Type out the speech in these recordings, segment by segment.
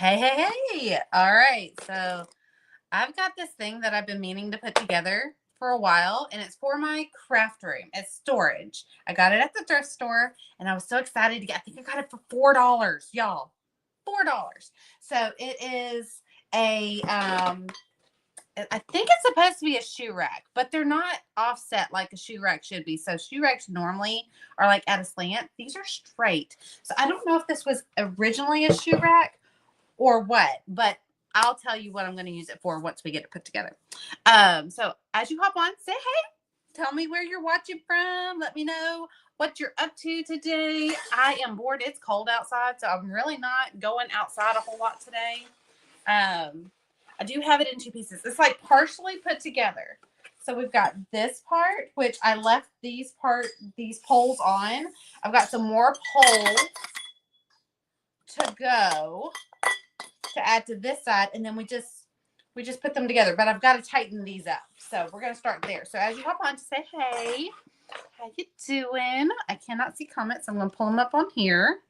Hey. All right. So I've got this thing that I've been meaning to put together for a while, and it's for my craft room. It's storage. I got it at the thrift store, and I was so excited to get. I think I got it for $4, y'all. $4. So it is a I think it's supposed to be a shoe rack, but they're not offset like a shoe rack should be. So shoe racks normally are like at a slant. These are straight. So I don't know if this was originally a shoe rack or what, but I'll tell you what I'm going to use it for once we get it put together. So as you hop on, say hey. Tell me where you're watching from. Let me know what you're up to today. I am bored. It's cold outside, so I'm really not going outside a whole lot today. I do have it in two pieces. It's like partially put together. So we've got this part, which I left these poles on. I've got some more poles to go to add to this side, and then we just put them together. But I've got to tighten these up. So we're going to start there. So as you hop on, to say hey. How you doing? I cannot see comments. I'm going to pull them up on here.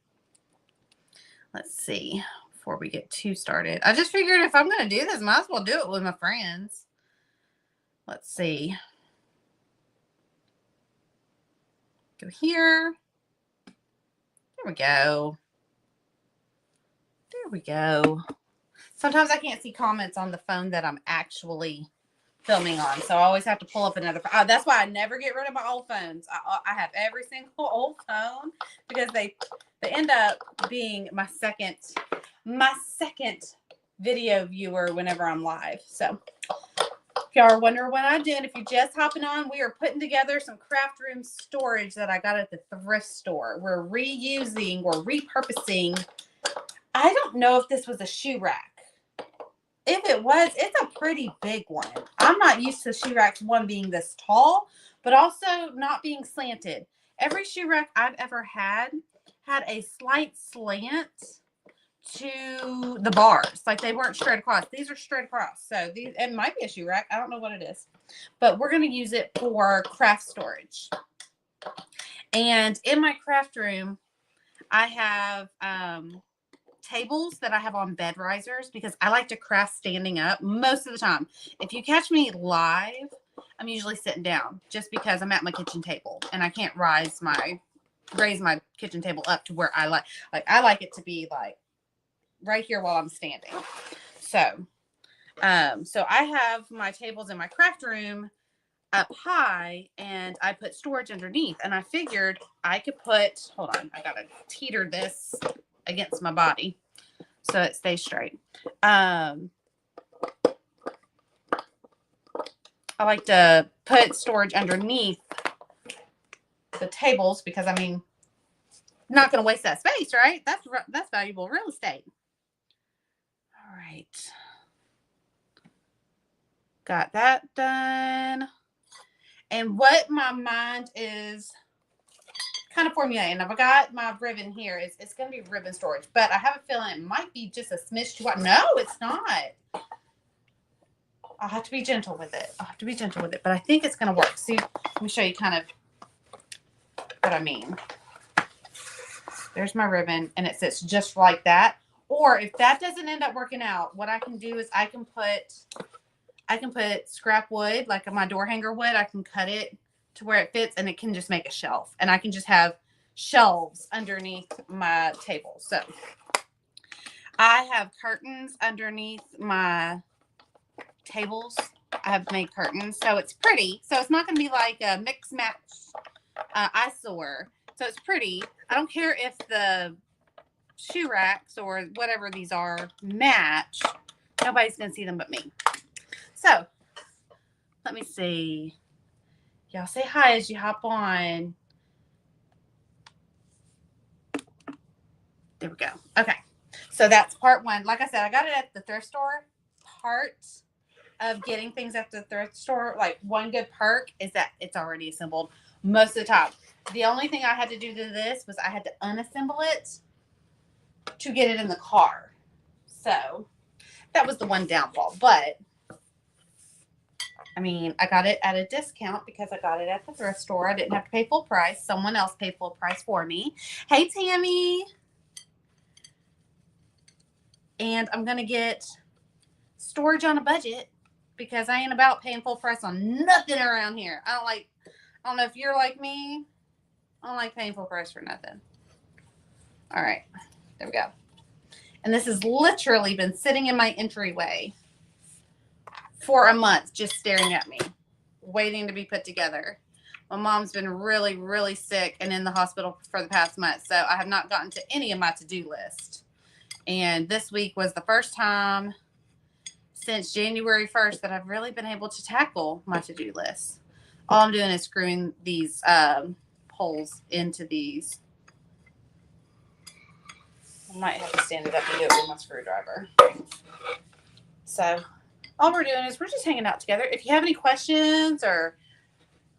Let's see. Before we get too started, I just figured if I'm going to do this, might as well do it with my friends. Let's see. Go here. There we go. There we go. Sometimes I can't see comments on the phone that I'm actually filming on, so I always have to pull up another phone. That's why I never get rid of my old phones. I have every single old phone because they end up being my second video viewer whenever I'm live. So if y'all are wondering what I'm doing, if you're just hopping on, we are putting together some craft room storage that I got at the thrift store. We're reusing or repurposing. I don't know if this was a shoe rack. If it was, it's a pretty big one. I'm not used to shoe racks, one being this tall, but also not being slanted. Every shoe rack I've ever had a slight slant to the bars. Like they weren't straight across. These are straight across. So it might be a shoe rack. I don't know what it is. But we're going to use it for craft storage. And in my craft room, I have tables that I have on bed risers because I like to craft standing up most of the time. If you catch me live, I'm usually sitting down just because I'm at my kitchen table and I can't raise my kitchen table up to where I like it to be like right here while I'm standing. So I have my tables in my craft room up high and I put storage underneath, and I figured I could put, hold on, I gotta teeter this against my body so it stays straight. I like to put storage underneath the tables because, I mean, not going to waste that space, right? That's valuable real estate. All right. Got that done. And what my mind is kind of formulating, I've got my ribbon here. It's going to be ribbon storage, but I have a feeling it might be just a smidge too wide. No, it's not. I'll have to be gentle with it. But I think it's going to work. See, let me show you kind of what I mean. There's my ribbon, and it sits just like that. Or if that doesn't end up working out, what I can do is I can put scrap wood, like my door hanger wood. I can cut it to where it fits, and it can just make a shelf. And I can just have shelves underneath my table. So I have curtains underneath my tables. I have made curtains, so it's pretty. So it's not going to be like a mix match eyesore. So it's pretty. I don't care if the shoe racks or whatever these are match. Nobody's going to see them but me. So let me see. Y'all say hi as you hop on. There we go. Okay. So that's part one. Like I said, I got it at the thrift store. Part of getting things at the thrift store, like one good perk, is that it's already assembled most of the time. The only thing I had to do to this was I had to unassemble it to get it in the car. So that was the one downfall. But I mean, I got it at a discount because I got it at the thrift store. I didn't have to pay full price. Someone else paid full price for me. Hey, Tammy. And I'm going to get storage on a budget because I ain't about paying full price on nothing around here. I don't know if you're like me. I don't like paying full price for nothing. All right. There we go. And this has literally been sitting in my entryway for a month, just staring at me, waiting to be put together. My mom's been really, really sick and in the hospital for the past month, so I have not gotten to any of my to-do list. And this week was the first time since January 1st that I've really been able to tackle my to-do list. All I'm doing is screwing these holes into these. I might have to stand it up and do it with my screwdriver. So all we're doing is we're just hanging out together. If you have any questions or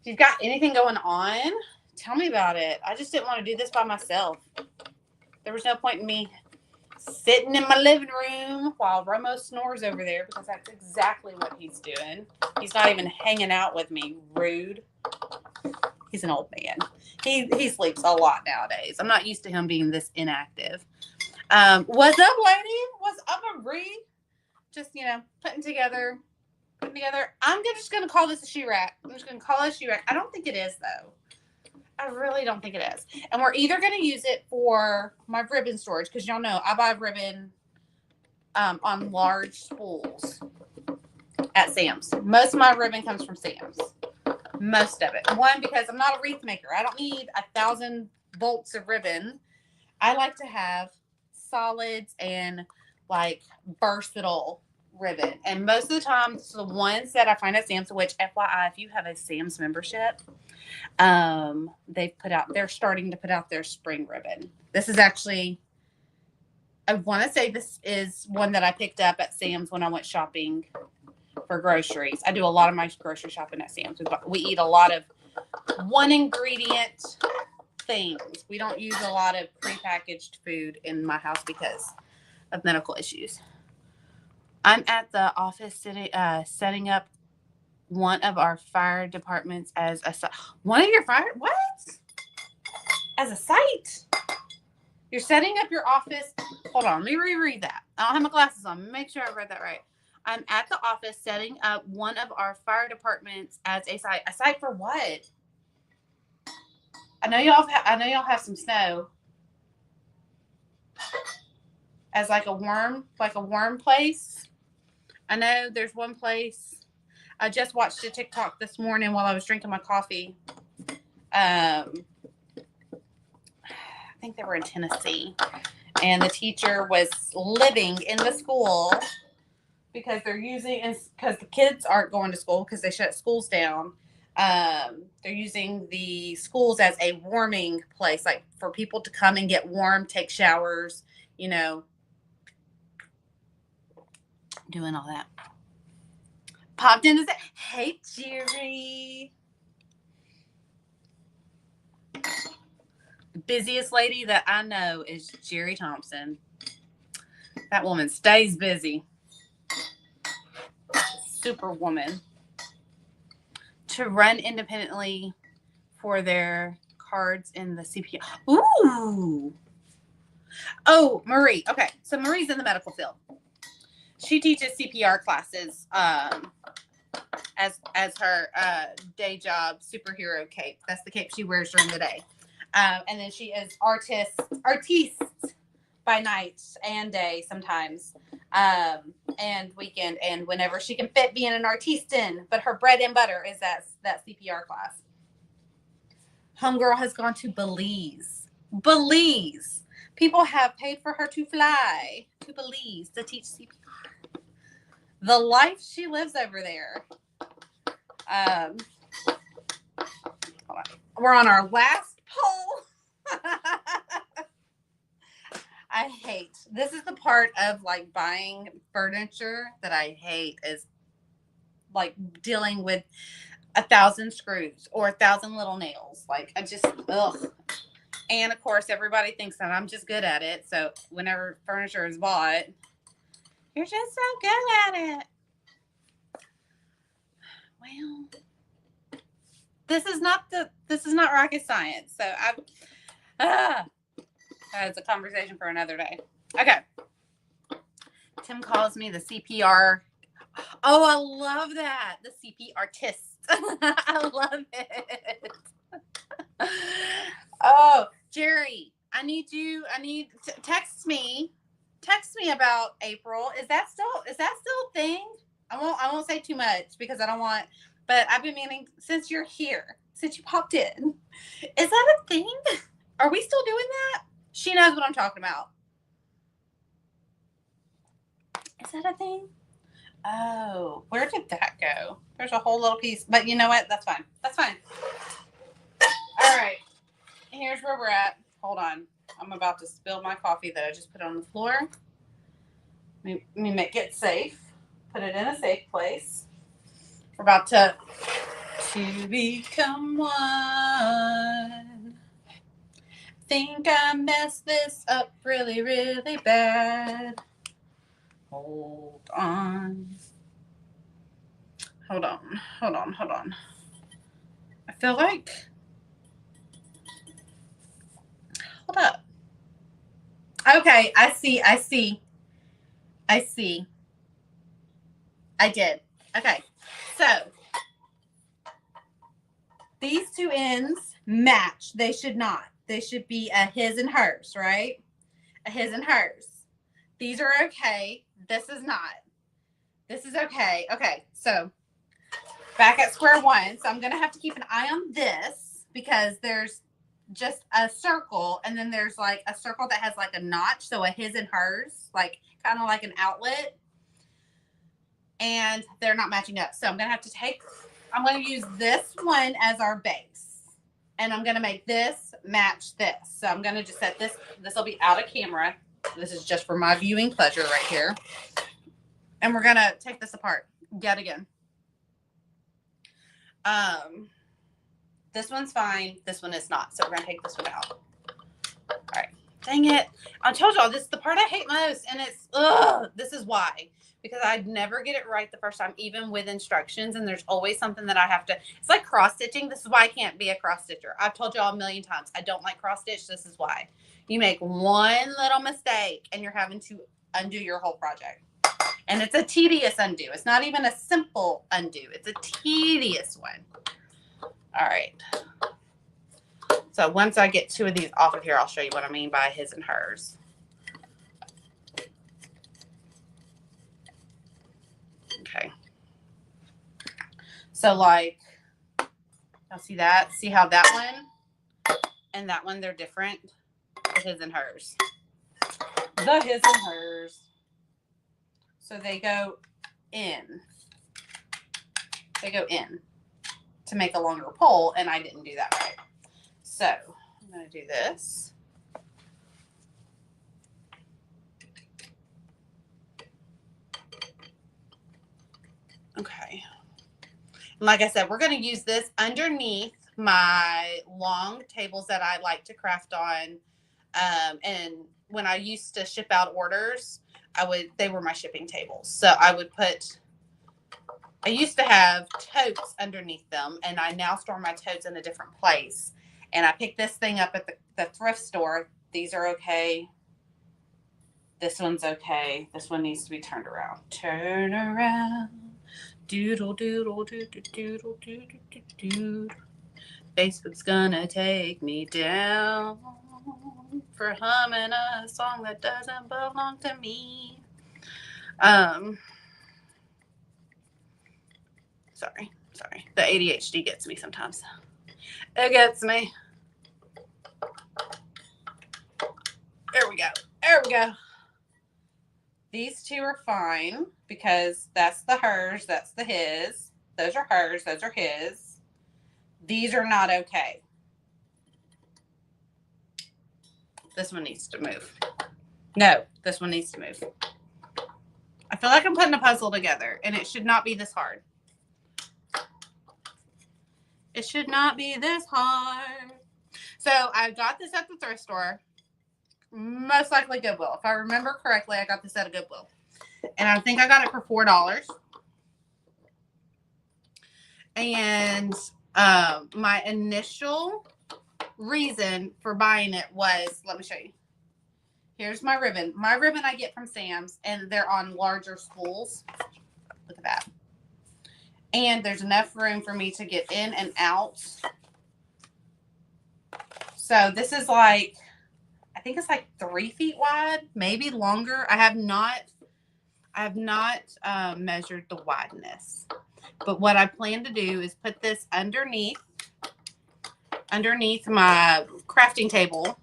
if you've got anything going on, tell me about it. I just didn't want to do this by myself. There was no point in me sitting in my living room while Romo snores over there because that's exactly what he's doing. He's not even hanging out with me. Rude. He's an old man. He sleeps a lot nowadays. I'm not used to him being this inactive. What's up, lady? What's up, Marie? Just, putting together. I'm just going to call this a shoe rack. I'm just going to call it a shoe rack. I don't think it is, though. I really don't think it is. And we're either going to use it for my ribbon storage, because y'all know I buy ribbon on large spools at Sam's. Most of my ribbon comes from Sam's. Most of it. One, because I'm not a wreath maker. I don't need 1,000 bolts of ribbon. I like to have solids and versatile ribbon. And most of the time, it's the ones that I find at Sam's, which FYI, if you have a Sam's membership, they're starting to put out their spring ribbon. This is actually, I want to say this is one that I picked up at Sam's when I went shopping for groceries. I do a lot of my grocery shopping at Sam's. We eat a lot of one ingredient things. We don't use a lot of prepackaged food in my house because of medical issues. I'm at the office setting up one of our fire departments as a site. One of your fire? What? As a site? You're setting up your office. Hold on. Let me reread that. I don't have my glasses on. Make sure I read that right. I'm at the office setting up one of our fire departments as a site. A site for what? I know y'all have some snow. As a worm place. I know there's one place. I just watched a TikTok this morning while I was drinking my coffee. I think they were in Tennessee. And the teacher was living in the school because the kids aren't going to school because they shut schools down. They're using the schools as a warming place, for people to come and get warm, take showers, doing all that. Popped in to say, hey, Jerry. The busiest lady that I know is Jerry Thompson. That woman stays busy. Superwoman. To run independently for their cards in the CPR. Ooh. Oh, Marie. Okay, so Marie's in the medical field. She teaches CPR classes as her day job superhero cape. That's the cape she wears during the day. And then she is artiste by night and day sometimes, and weekend, and whenever she can fit being an artiste in. But her bread and butter is that CPR class. Homegirl has gone to Belize. People have paid for her to fly to Belize to teach CPR. The life she lives over there. Hold on. We're on our last poll. I hate. This is the part of buying furniture that I hate, is dealing with 1,000 screws or 1,000 little nails. I just, ugh. And of course, everybody thinks that I'm just good at it. So whenever furniture is bought, you're just so good at it. Well, this is not rocket science. So that's a conversation for another day. Okay. Tim calls me the CPR. Oh, I love that. The CP artist. I love it. Oh, Jerry, I need text me. Text me about April. Is that still a thing? I won't say too much because I don't want, but I've been meaning since you're here, since you popped in. Is that a thing? Are we still doing that? She knows what I'm talking about. Is that a thing? Oh, where did that go? There's a whole little piece, but you know what? That's fine. That's fine. All right. Here's where we're at. Hold on. I'm about to spill my coffee that I just put on the floor. Let me make it safe. Put it in a safe place. We're about to become one. Think I messed this up really, really bad. Hold on. Hold on. I feel like. Hold up. Okay, I see. I did. Okay, so these two ends match. They should not. They should be a his and hers, right? A his and hers. These are okay. This is not. This is okay. Okay, so back at square one. So I'm going to have to keep an eye on this because there's just a circle and then there's like a circle that has like a notch. So a his and hers, like kind of like an outlet. And they're not matching up. So I'm going to use this one as our base. And I'm going to make this match this. So I'm going to just set this will be out of camera. This is just for my viewing pleasure right here. And we're going to take this apart yet again. This one's fine. This one is not. So we're going to take this one out. All right. Dang it. I told y'all this is the part I hate most. And this is why. Because I'd never get it right the first time, even with instructions. And there's always something that I have to. It's like cross stitching. This is why I can't be a cross stitcher. I've told y'all a million times. I don't like cross stitch. This is why. You make one little mistake and you're having to undo your whole project. And it's a tedious undo. It's not even a simple undo. It's a tedious one. All right. So once I get two of these off of here, I'll show you what I mean by his and hers. Okay. So like, y'all see that? See how that one and that one, they're different? The his and hers. The his and hers. So they go in. They go in to make a longer pole, and I didn't do that right. So I'm going to do this. Okay. And like I said, we're going to use this underneath my long tables that I like to craft on. And when I used to ship out orders, they were my shipping tables. So I used to have totes underneath them, and I now store my totes in a different place. And I picked this thing up at the thrift store. These are okay. This one's okay. This one needs to be turned around. Turn around. Doodle, doodle, doodle, doodle, doodle, doodle. Facebook's gonna take me down for humming a song that doesn't belong to me. Sorry. The ADHD gets me sometimes. It gets me. There we go. These two are fine because that's the hers, that's the his. Those are hers, those are his. These are not okay. This one needs to move. No, this one needs to move. I feel like I'm putting a puzzle together, and it should not be this hard. It should not be this hard. So I got this at the thrift store. Most likely Goodwill. If I remember correctly, I got this at a Goodwill. And I think I got it for $4. And my initial reason for buying it was, let me show you. Here's my ribbon. My ribbon I get from Sam's, and they're on larger spools. Look at that. And there's enough room for me to get in and out. So this is like, I think it's like 3 feet wide, maybe longer. I have not measured the wideness. But what I plan to do is put this underneath my crafting table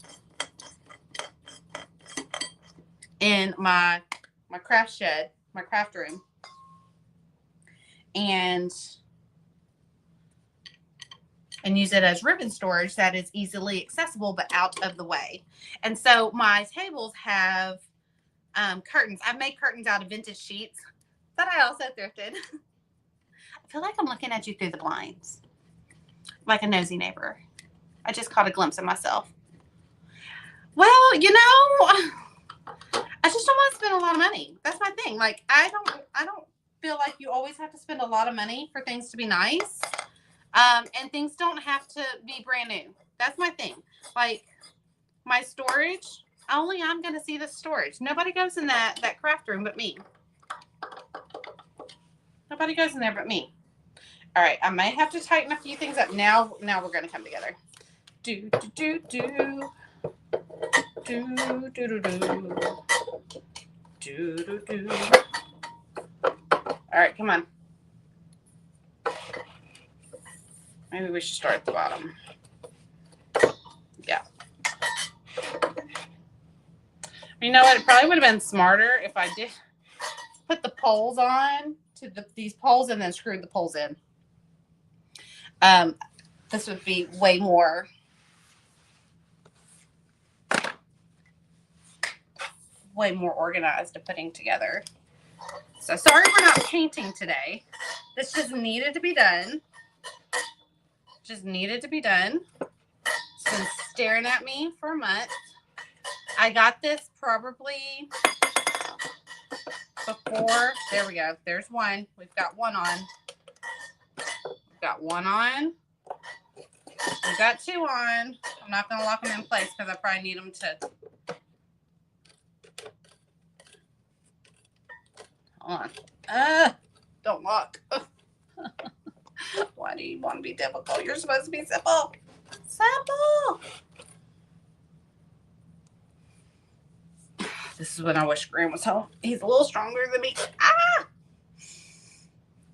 in my craft shed, my craft room. And use it as ribbon storage that is easily accessible but out of the way. And so my tables have curtains. I've made curtains out of vintage sheets that I also thrifted. I feel like I'm looking at you through the blinds, like a nosy neighbor. I just caught a glimpse of myself. Well, you know, I just don't want to spend a lot of money. That's my thing. Like, I don't feel like you always have to spend a lot of money for things to be nice. And things don't have to be brand new. That's my thing. Like, my storage, only I'm going to see the storage. Nobody goes in that craft room but me. Nobody goes in there but me. All right, I may have to tighten a few things up. Now we're going to come together. Do, do, do, do. Do, do, do, do. Do, do, do. All right, come on. Maybe we should start at the bottom. Yeah. You know what? It probably would have been smarter if I did put the poles on to these poles and then screwed the poles in. This would be way more organized to putting together. So sorry we're not painting today. This just needed to be done. Just needed to be done. It's been staring at me for a month. I got this probably before. There we go. There's one. We've got one on. We've got one on. We've got two on. I'm not going to lock them in place because I probably need them to. Hold on. Don't lock. Why do you want to be difficult? You're supposed to be simple. Simple. This is when I wish Graham was home. He's a little stronger than me. Ah!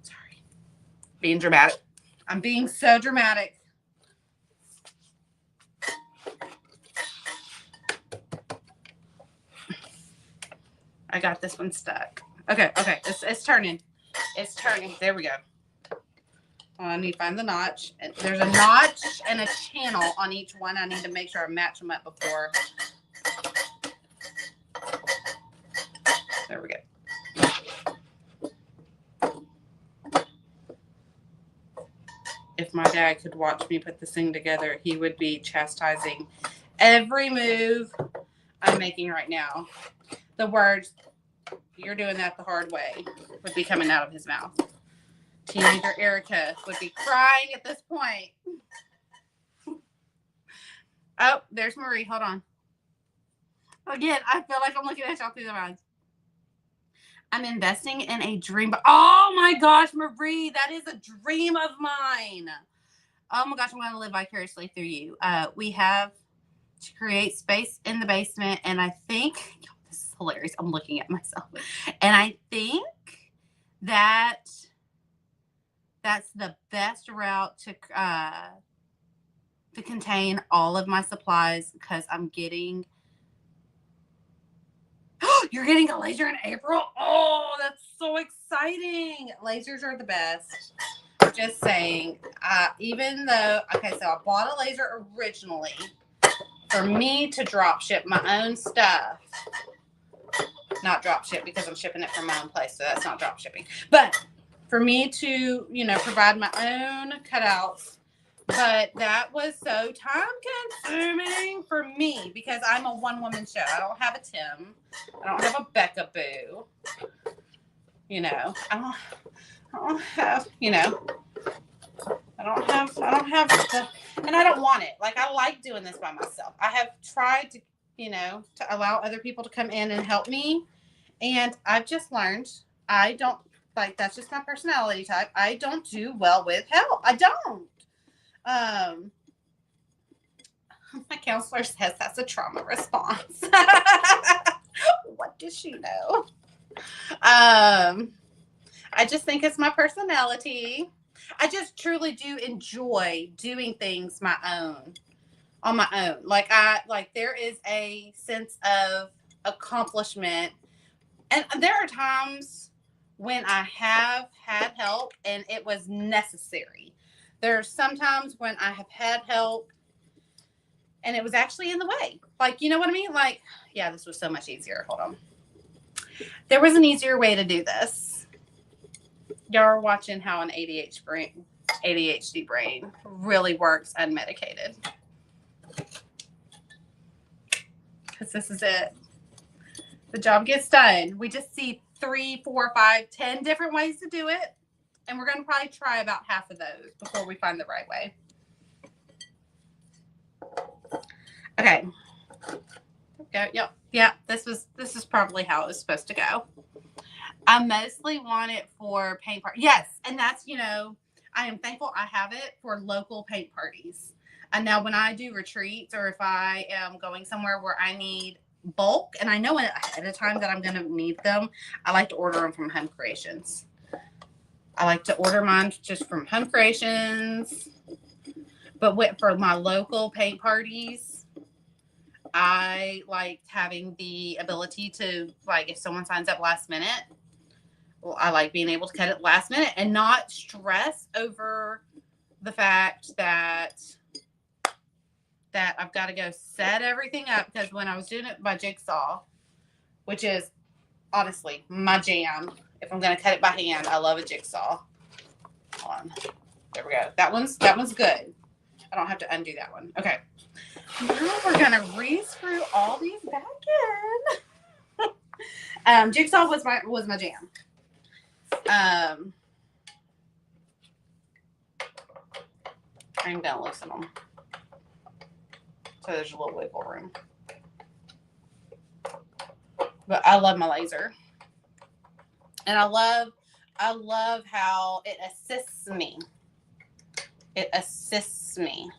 Sorry. Being dramatic. I'm being so dramatic. I got this one stuck. Okay. It's turning. It's turning. There we go. I need to find the notch. There's a notch and a channel on each one. I need to make sure I match them up before. There we go. If my dad could watch me put this thing together, he would be chastising every move I'm making right now. The words, "You're doing that the hard way," would be coming out of his mouth. Teenager Erica would be crying at this point. Oh, there's Marie. Hold on. Again, I feel like I'm looking at y'all through the eyes. I'm investing in a dream. Oh my gosh, Marie, that is a dream of mine. Oh my gosh, I'm going to live vicariously through you. We have to create space in the basement, and I think, this is hilarious. I'm looking at myself. And I think that's the best route to contain all of my supplies, because I'm getting. You're getting a laser in April? Oh, that's so exciting. Lasers are the best. Just saying. Even though, okay, so I bought a laser originally for me to drop ship my own stuff. Not drop ship because I'm shipping it from my own place, so that's not drop shipping. But for me to, provide my own cutouts. But that was so time consuming for me because I'm a one-woman show. I don't have a Tim. I don't have a Becca Boo. I don't have, and I don't want it. Like, I like doing this by myself. I have tried to you know, to allow other people to come in and help me. And I've just learned I don't like that's just my personality type. I don't do well with help. I don't. Um, my counselor says that's a trauma response. What does she know? I just think it's my personality. I just truly do enjoy doing things on my own. Like there is a sense of accomplishment. And there are times when I have had help and it was necessary. There's sometimes when I have had help and it was actually in the way. Like, you know what I mean? Like, yeah, this was so much easier. Hold on. There was an easier way to do this. Y'all are watching how an ADHD brain really works unmedicated. Because this is it. The job gets done. We just see 3, 4, 5, 10 different ways to do it. And we're going to probably try about half of those before we find the right way. Okay. Okay. Yep. Yeah. This is probably how it was supposed to go. I mostly want it for paint parties. Yes. And that's, you know, I am thankful I have it for local paint parties. And now when I do retreats or if I am going somewhere where I need bulk and I know ahead of time that I'm going to need them, I like to order them from Home Creations. I like to order mine just from Home Creations. But for my local paint parties, I like having the ability to, like, if someone signs up last minute, well, I like being able to cut it last minute and not stress over the fact that I've got to go set everything up. Because when I was doing it by jigsaw, which is honestly my jam, if I'm going to cut it by hand, I love a jigsaw. Hold on. There we go. That one's good. I don't have to undo that one. Okay. Now we're going to re-screw all these back in. Jigsaw was my jam. I'm going to loosen them. So there's a little wiggle room. But I love my laser. And I love how it assists me. It assists me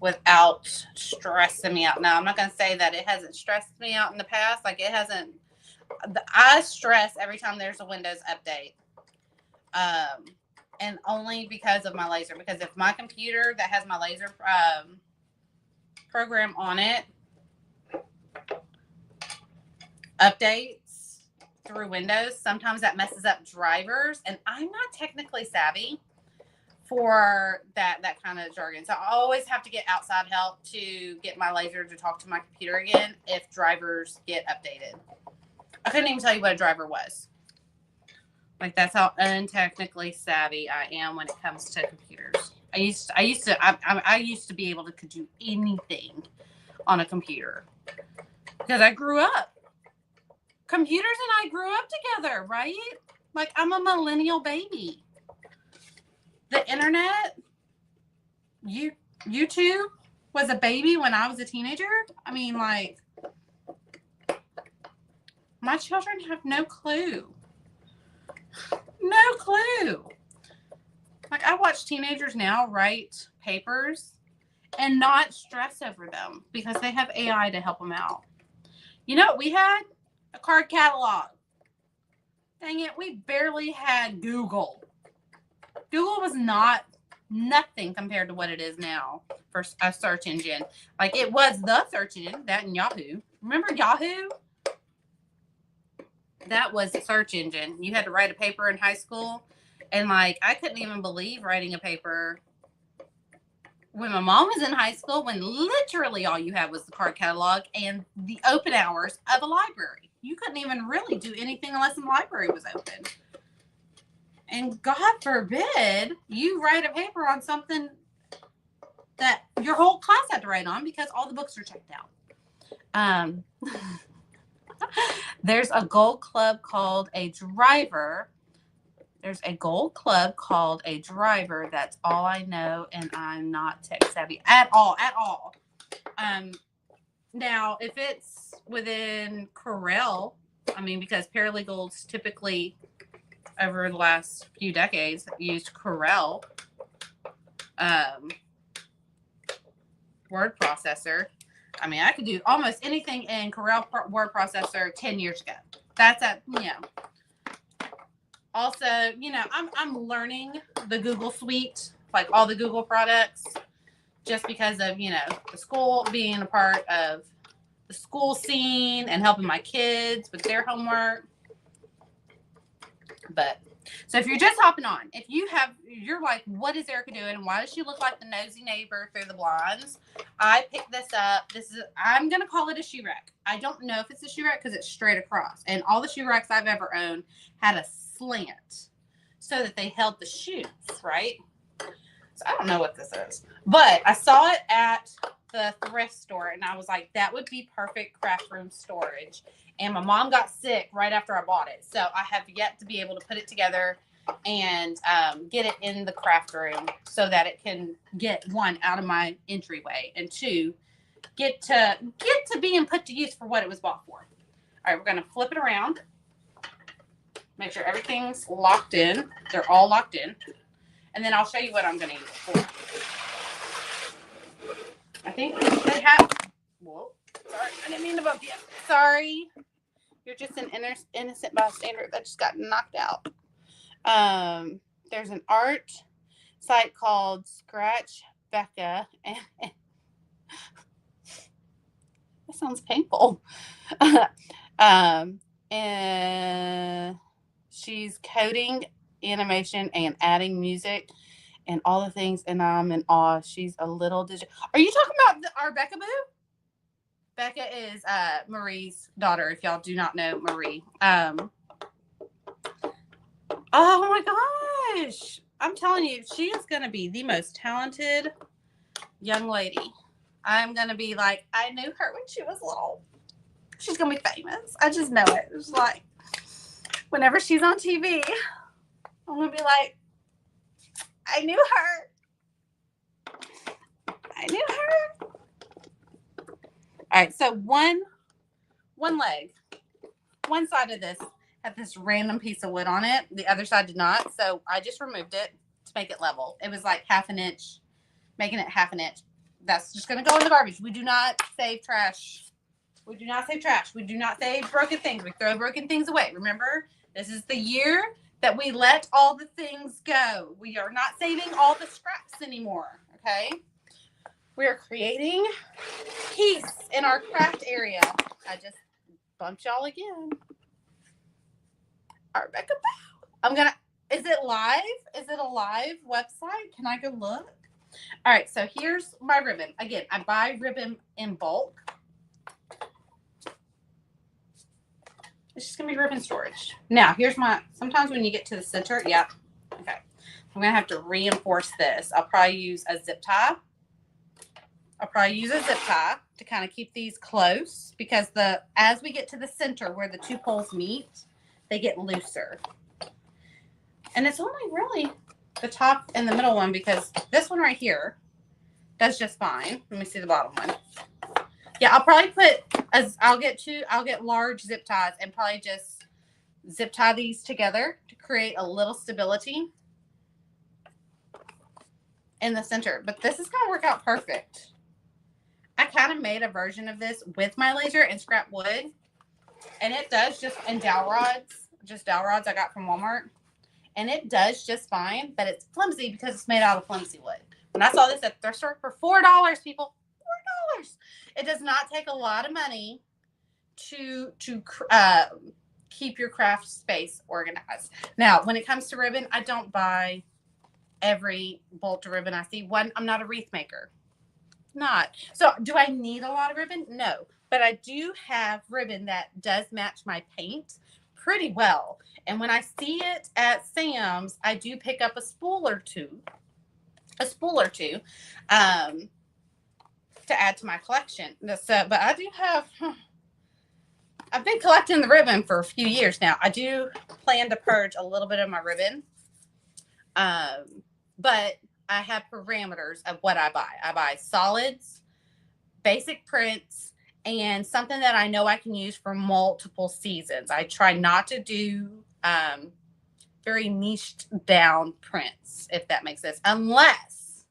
without stressing me out. Now, I'm not going to say that it hasn't stressed me out in the past. Like, it hasn't. I stress every time there's a Windows update. And only because of my laser. Because if my computer that has my laser program on it updates through Windows, sometimes that messes up drivers. And I'm not technically savvy for that kind of jargon. So I always have to get outside help to get my laser to talk to my computer again if drivers get updated. I couldn't even tell you what a driver was. Like, that's how untechnically savvy I am when it comes to computers. I used to be able to do anything on a computer because I grew up. Computers and I grew up together, right? Like, I'm a millennial baby. The internet, YouTube was a baby when I was a teenager. I mean, like, my children have no clue. No clue. Like, I watch teenagers now write papers and not stress over them because they have AI to help them out. You know what we had? A card catalog. Dang it, we barely had Google. Google was nothing compared to what it is now for a search engine. Like, it was the search engine, that and Yahoo. Remember Yahoo? That was a search engine. You had to write a paper in high school. And, like, I couldn't even believe writing a paper when my mom was in high school, when literally all you had was the card catalog and the open hours of a library. You couldn't even really do anything unless the library was open. And God forbid you write a paper on something that your whole class had to write on because all the books are checked out. There's a gold club called a driver. There's a gold club called a driver. That's all I know, and I'm not tech savvy at all. Now, if it's within Corel, I mean, because paralegals typically over the last few decades used Corel word processor. I mean, I could do almost anything in Corel word processor 10 years ago. That's at, Also, I'm learning the Google suite, like all the Google products, just because of, the school, being a part of the school scene and helping my kids with their homework. But so if you're just hopping on, you're like, what is Erica doing? Why does she look like the nosy neighbor through the blinds? I picked this up. I'm going to call it a shoe rack. I don't know if it's a shoe rack because it's straight across. And all the shoe racks I've ever owned had a slant so that they held the shoes, right? So I don't know what this is. But I saw it at the thrift store and I was like, that would be perfect craft room storage. And my mom got sick right after I bought it. So I have yet to be able to put it together and get it in the craft room so that it can get, one, out of my entryway, and two, get to being put to use for what it was bought for. All right, we're going to flip it around. Make sure everything's locked in. They're all locked in. And then I'll show you what I'm going to use it for. I think they have... Whoa. Sorry, I didn't mean to bump you. Sorry. You're just an innocent bystander that just got knocked out. There's an art site called Scratch Becca. And that sounds painful. And she's coding animation and adding music and all the things, and I'm in awe. She's a little digital. Are you talking about our Becca Boo? Becca is Marie's daughter, if y'all do not know Marie. Oh my gosh. I'm telling you, she is going to be the most talented young lady. I'm going to be like, I knew her when she was little. She's going to be famous. I just know it. It's like, whenever she's on TV, I'm going to be like, I knew her. I knew her. All right, so one leg, one side of this had this random piece of wood on it. The other side did not, so I just removed it to make it level. It was like half an inch, making it half an inch. That's just going to go in the garbage. We do not save trash. We do not save trash. We do not save broken things. We throw broken things away. Remember, this is the year that we let all the things go. We are not saving all the scraps anymore, okay? We are creating peace in our craft area. I just bumped y'all again. All right, Rebecca. Is it live? Is it a live website? Can I go look? All right, so here's my ribbon. Again, I buy ribbon in bulk. It's just going to be ribbon storage. Now, sometimes when you get to the center, yeah. Okay. I'm going to have to reinforce this. I'll probably use a zip tie. To kind of keep these close because as we get to the center where the two poles meet, they get looser. And it's only really the top and the middle one because this one right here does just fine. Let me see the bottom one. Yeah, I'll probably I'll get large zip ties and probably just zip tie these together to create a little stability in the center. But this is going to work out perfect. I kind of made a version of this with my laser and scrap wood. And it does and dowel rods I got from Walmart. And it does just fine, but it's flimsy because it's made out of flimsy wood. When I saw this at thrift store for $4, people, $4. It does not take a lot of money to keep your craft space organized. Now, when it comes to ribbon, I don't buy every bolt of ribbon I see. One, I'm not a wreath maker. So do I need a lot of ribbon? No, but I do have ribbon that does match my paint pretty well. And when I see it at Sam's, I do pick up a spool or two to add to my collection. But I do I've been collecting the ribbon for a few years now. I do plan to purge a little bit of my ribbon. But I have parameters of what I buy. I buy solids, basic prints, and something that I know I can use for multiple seasons. I try not to do very niched down prints, if that makes sense, unless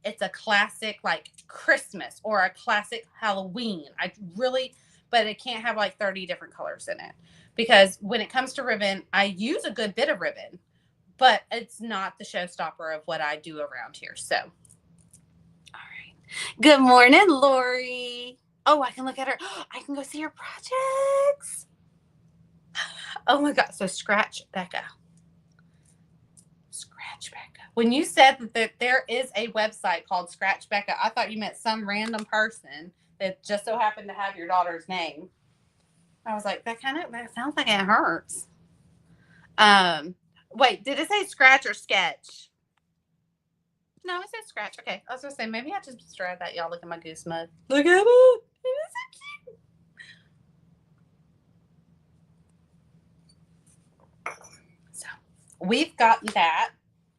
it's a classic like Christmas or a classic Halloween. But it can't have like 30 different colors in it, because when it comes to ribbon, I use a good bit of ribbon, but it's not the showstopper of what I do around here. So, all right. Good morning, Lori. Oh, I can look at her. I can go see her projects. Oh my God. So Scratch Becca. When you said that there is a website called Scratch Becca, I thought you meant some random person that just so happened to have your daughter's name. I was like, that sounds like it hurts. Wait, did it say Scratch or Sketch? No, it says Scratch. Okay, I was gonna say maybe I just misread that. Y'all look at my goose mug. Look at it. It is so cute. So we've gotten that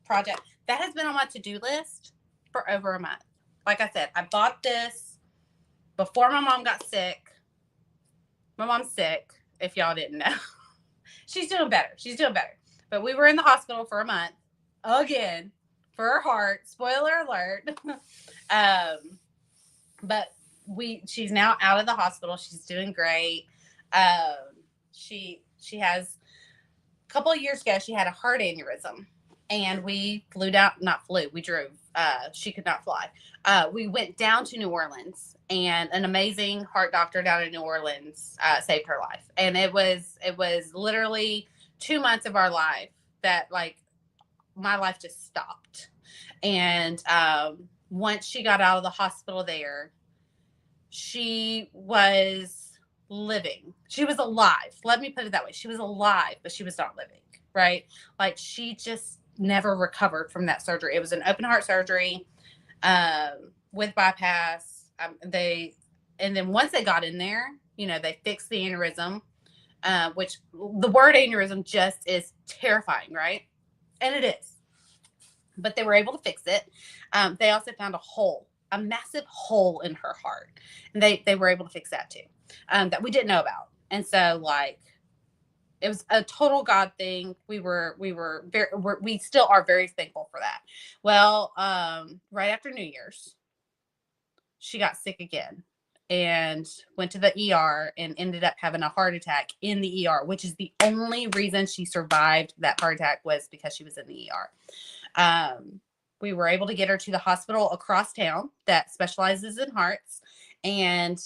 project that has been on my to-do list for over a month. Like I said, I bought this before my mom got sick. My mom's sick, if y'all didn't know. She's doing better. But we were in the hospital for a month again for her heart. Spoiler alert. But she's now out of the hospital. She's doing great. She has a couple of years ago, she had a heart aneurysm, and we we drove. She could not fly. We went down to New Orleans, and an amazing heart doctor down in New Orleans saved her life. And it was literally 2 months of our life that, like, my life just stopped. And once she got out of the hospital there, she was living. She was alive. Let me put it that way. She was alive, but she was not living, right? Like, she just never recovered from that surgery. It was an open heart surgery with bypass. And then once they got in there, they fixed the aneurysm, which the word aneurysm just is terrifying, right? And it is. But they were able to fix it. They also found a massive hole in her heart. And they were able to fix that too, that we didn't know about. And so, like, it was a total God thing. We still are very thankful for that. Well, right after New Year's, she got sick again and went to the ER and ended up having a heart attack in the ER, which is the only reason she survived that heart attack, was because she was in the ER. We were able to get her to the hospital across town that specializes in hearts. And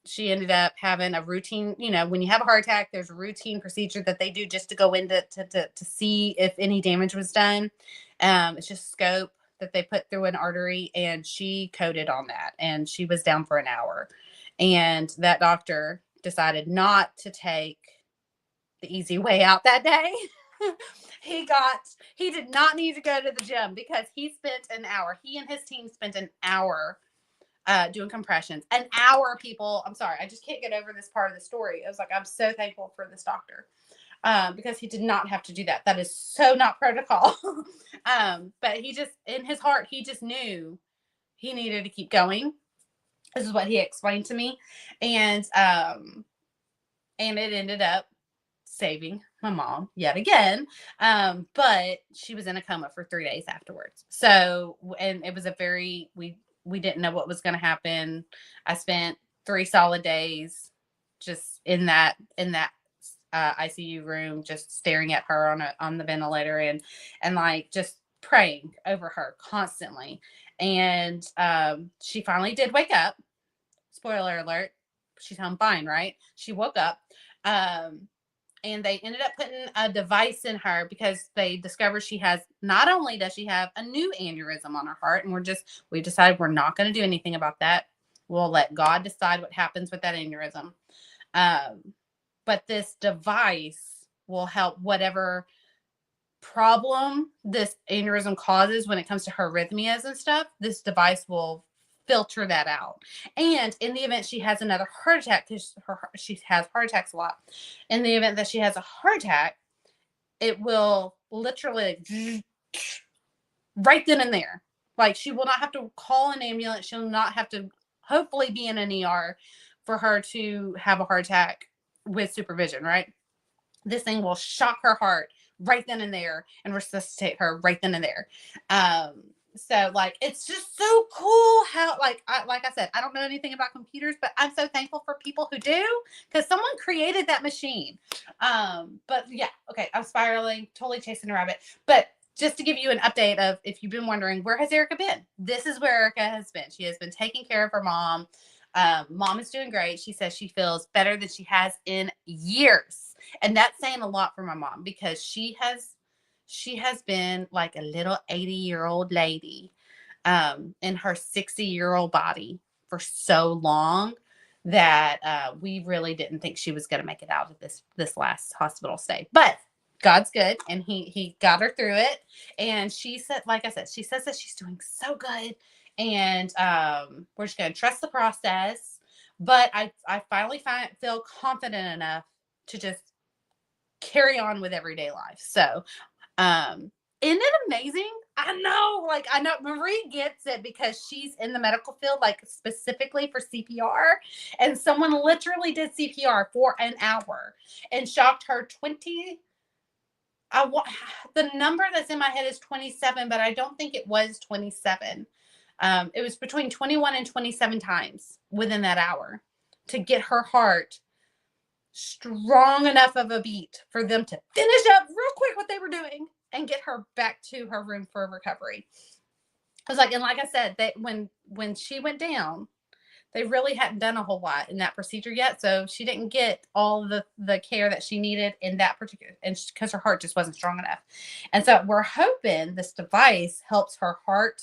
she ended up having a routine, when you have a heart attack, there's a routine procedure that they do just to go in to see if any damage was done. It's just scope that they put through an artery, and she coded on that, and she was down for an hour. And that doctor decided not to take the easy way out that day. He did not need to go to the gym, because he and his team spent an hour doing compressions. An hour, people. I'm sorry. I just can't get over this part of the story. It was like, I'm so thankful for this doctor, because he did not have to do that. That is so not protocol. But he just, in his heart, he just knew he needed to keep going. This is what he explained to me. And it ended up saving my mom yet again. But she was in a coma for 3 days afterwards. So, and it was we didn't know what was going to happen. I spent 3 solid days just in that ICU room, just staring at her on the ventilator, and like just praying over her constantly. And she finally did wake up. Spoiler alert, she's home fine, right? She woke up. And they ended up putting a device in her, because they discovered not only does she have a new aneurysm on her heart, and we decided we're not going to do anything about that. We'll let God decide what happens with that aneurysm. But this device will help whatever problem this aneurysm causes when it comes to her arrhythmias and stuff. This device will filter that out. And in the event she has another heart attack, because she has heart attacks a lot, in the event that she has a heart attack, it will literally right then and there, Like, she will not have to call an ambulance. She'll not have to hopefully be in an ER for her to have a heart attack with supervision, right? This thing will shock her heart right then and there and resuscitate her right then and there. So like, it's just so cool how, like I said, I don't know anything about computers, but I'm so thankful for people who do, because someone created that machine. But yeah, okay, I'm spiraling, totally chasing a rabbit. But just to give you an update of, if you've been wondering, where has Erica been? This is where Erica has been. She has been taking care of her mom. Mom is doing great. She says she feels better than she has in years. And that's saying a lot for my mom, because she has been like a little 80-year-old lady in her 60-year-old body for so long that we really didn't think she was going to make it out of this last hospital stay. But God's good, and he got her through it. And she said, like I said, she says that she's doing so good, and we're just going to trust the process. But I finally feel confident enough to just carry on with everyday life. So, isn't it amazing? I know Marie gets it because she's in the medical field, like specifically for CPR. And someone literally did CPR for an hour and shocked her 20. The number that's in my head is 27, but I don't think it was 27. It was between 21 and 27 times within that hour to get her heart strong enough of a beat for them to finish up real quick what they were doing and get her back to her room for recovery. I was like, and like I said, that when she went down, they really hadn't done a whole lot in that procedure yet. So she didn't get all the care that she needed in that particular, and because her heart just wasn't strong enough. And so we're hoping this device helps her heart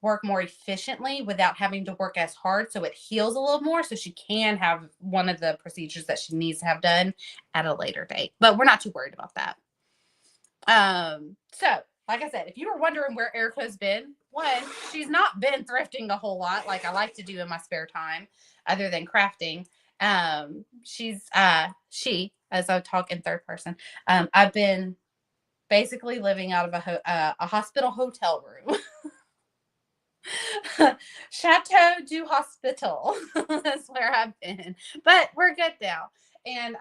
work more efficiently without having to work as hard, so it heals a little more, so she can have one of the procedures that she needs to have done at a later date. But we're not too worried about that. So like I said, if you were wondering where Erica's been, one, she's not been thrifting a whole lot like I like to do in my spare time, other than crafting. She, as I talk in third person, I've been basically living out of a hospital hotel room. Chateau du Hospital. That's where I've been, but we're good now, and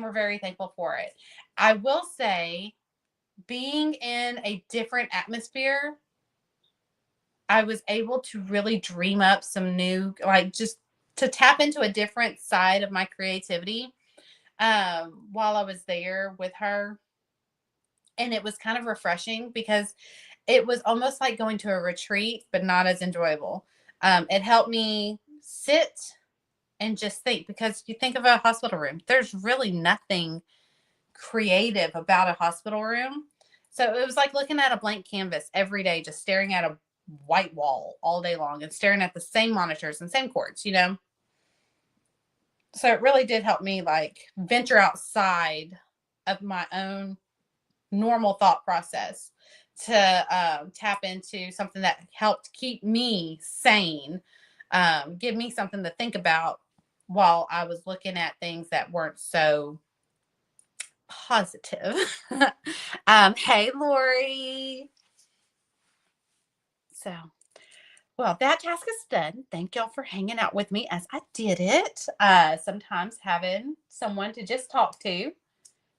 we're very thankful for it. I will say, being in a different atmosphere, I was able to really dream up some new, like, just to tap into a different side of my creativity while I was there with her. And it was kind of refreshing because it was almost like going to a retreat, but not as enjoyable. It helped me sit and just think, because you think of a hospital room, there's really nothing creative about a hospital room. So it was like looking at a blank canvas every day, just staring at a white wall all day long and staring at the same monitors and same cords, So it really did help me like venture outside of my own normal thought process to tap into something that helped keep me sane, give me something to think about while I was looking at things that weren't so positive. Hey, Lori. So, well, that task is done. Thank y'all for hanging out with me as I did it. Sometimes having someone to just talk to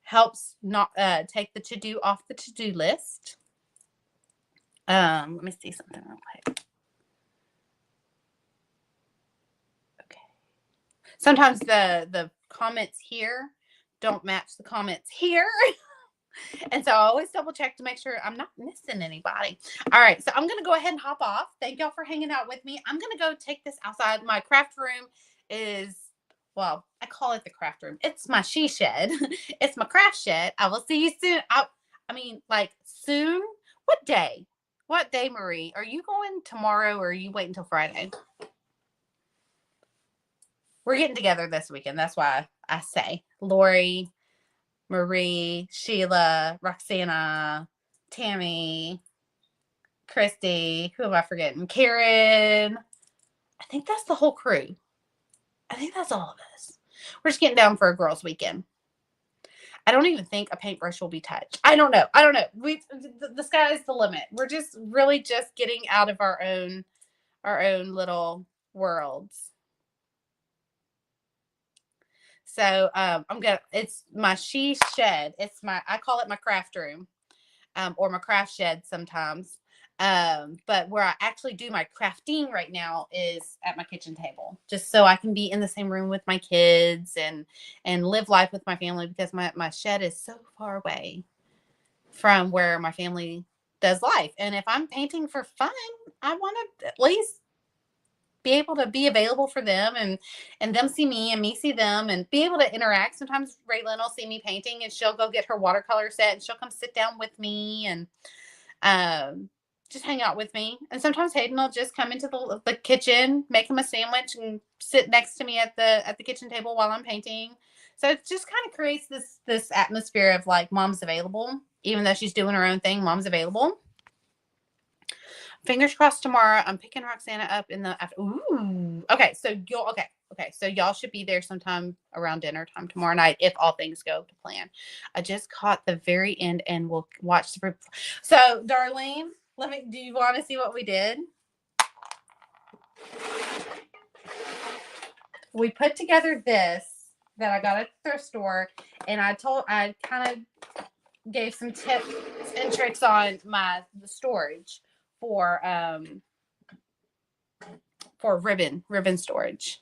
helps not take the to-do off the to-do list. Let me see something real quick. Okay. Sometimes the comments here don't match the comments here. And so I always double check to make sure I'm not missing anybody. All right. So I'm going to go ahead and hop off. Thank y'all for hanging out with me. I'm going to go take this outside. My craft room is, well, I call it the craft room. It's my she shed. It's my craft shed. I will see you soon. I mean, like soon. What day? What day, Marie? Are you going tomorrow, or are you waiting until Friday? We're getting together this weekend. That's why I say Lori, Marie, Sheila, Roxana, Tammy, Christy. Who am I forgetting? Karen. I think that's the whole crew. I think that's all of us. We're just getting down for a girls' weekend. I don't even think a paintbrush will be touched. I don't know. I don't know. The sky is the limit. We're just really just getting out of our own little worlds. So it's my she shed. I call it my craft room, or my craft shed sometimes. But where I actually do my crafting right now is at my kitchen table, just so I can be in the same room with my kids and live life with my family, because my shed is so far away from where my family does life. And if I'm painting for fun, I want to at least be able to be available for them, and them see me and me see them and be able to interact. Sometimes Raylan will see me painting and she'll go get her watercolor set and she'll come sit down with me and um, just hang out with me. And sometimes Hayden will just come into the kitchen, make him a sandwich, and sit next to me at the kitchen table while I'm painting. So it just kind of creates this atmosphere of like mom's available, even though she's doing her own thing. Mom's available. Fingers crossed tomorrow. I'm picking Roxana up in the after. Ooh. Okay, so so y'all should be there sometime around dinner time tomorrow night if all things go to plan. I just caught the very end and we'll watch the. So, Darlene, do you want to see what we did? We put together this that I got at the thrift store, and I kind of gave some tips and tricks on the storage for ribbon storage.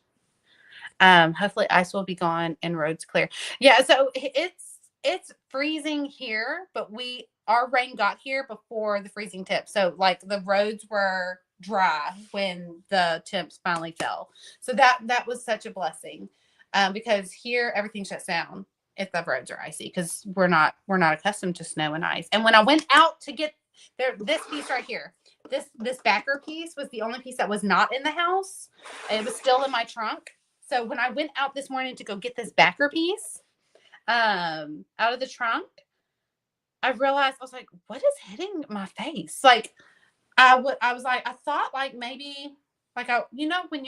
Hopefully ice will be gone and roads clear. Yeah, so it's freezing here, but our rain got here before the freezing tip. So like the roads were dry when the temps finally fell. So that was such a blessing. Because here everything shuts down if the roads are icy, because we're not accustomed to snow and ice. And when I went out to get this piece right here, this backer piece was the only piece that was not in the house. It was still in my trunk. So when I went out this morning to go get this backer piece out of the trunk, I realized, I was like, what is hitting my face? Like I was like, I thought like maybe like when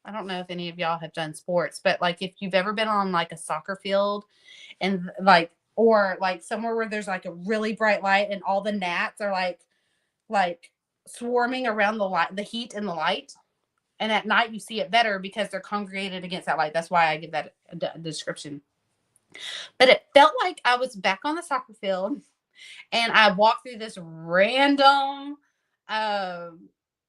I don't know if any of y'all have done sports, but like if you've ever been on like a soccer field and like, or like somewhere where there's like a really bright light and all the gnats are like swarming around the heat and the light. And at night you see it better because they're congregated against that light. That's why I give that a description. But it felt like I was back on the soccer field and I walked through this random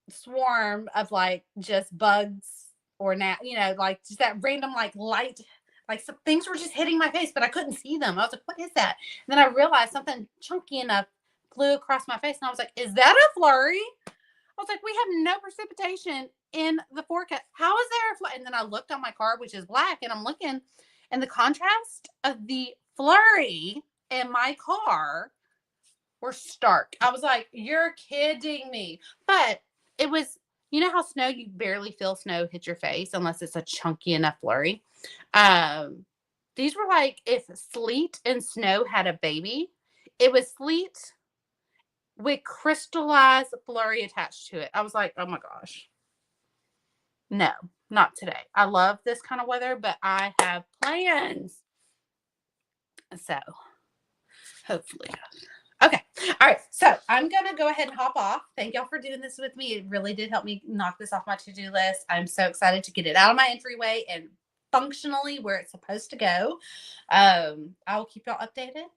swarm of like just bugs or like just that random like light, like some things were just hitting my face, but I couldn't see them. I was like, what is that? And then I realized something chunky enough flew across my face, and I was like, is that a flurry? I was like, we have no precipitation in the forecast. How is there a flurry? And then I looked on my card, which is black, and I'm looking, and the contrast of the flurry in my car were stark. I was like, you're kidding me. But it was, you know how snow, you barely feel snow hit your face unless it's a chunky enough flurry. These were like if sleet and snow had a baby. It was sleet with crystallized flurry attached to it. I was like, oh my gosh. No, not today. I love this kind of weather, but I have plans. So hopefully. Okay. All right. So I'm going to go ahead and hop off. Thank y'all for doing this with me. It really did help me knock this off my to-do list. I'm so excited to get it out of my entryway and functionally where it's supposed to go. I will keep y'all updated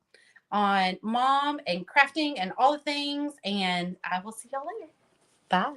on mom and crafting and all the things, and I will see y'all later. Bye.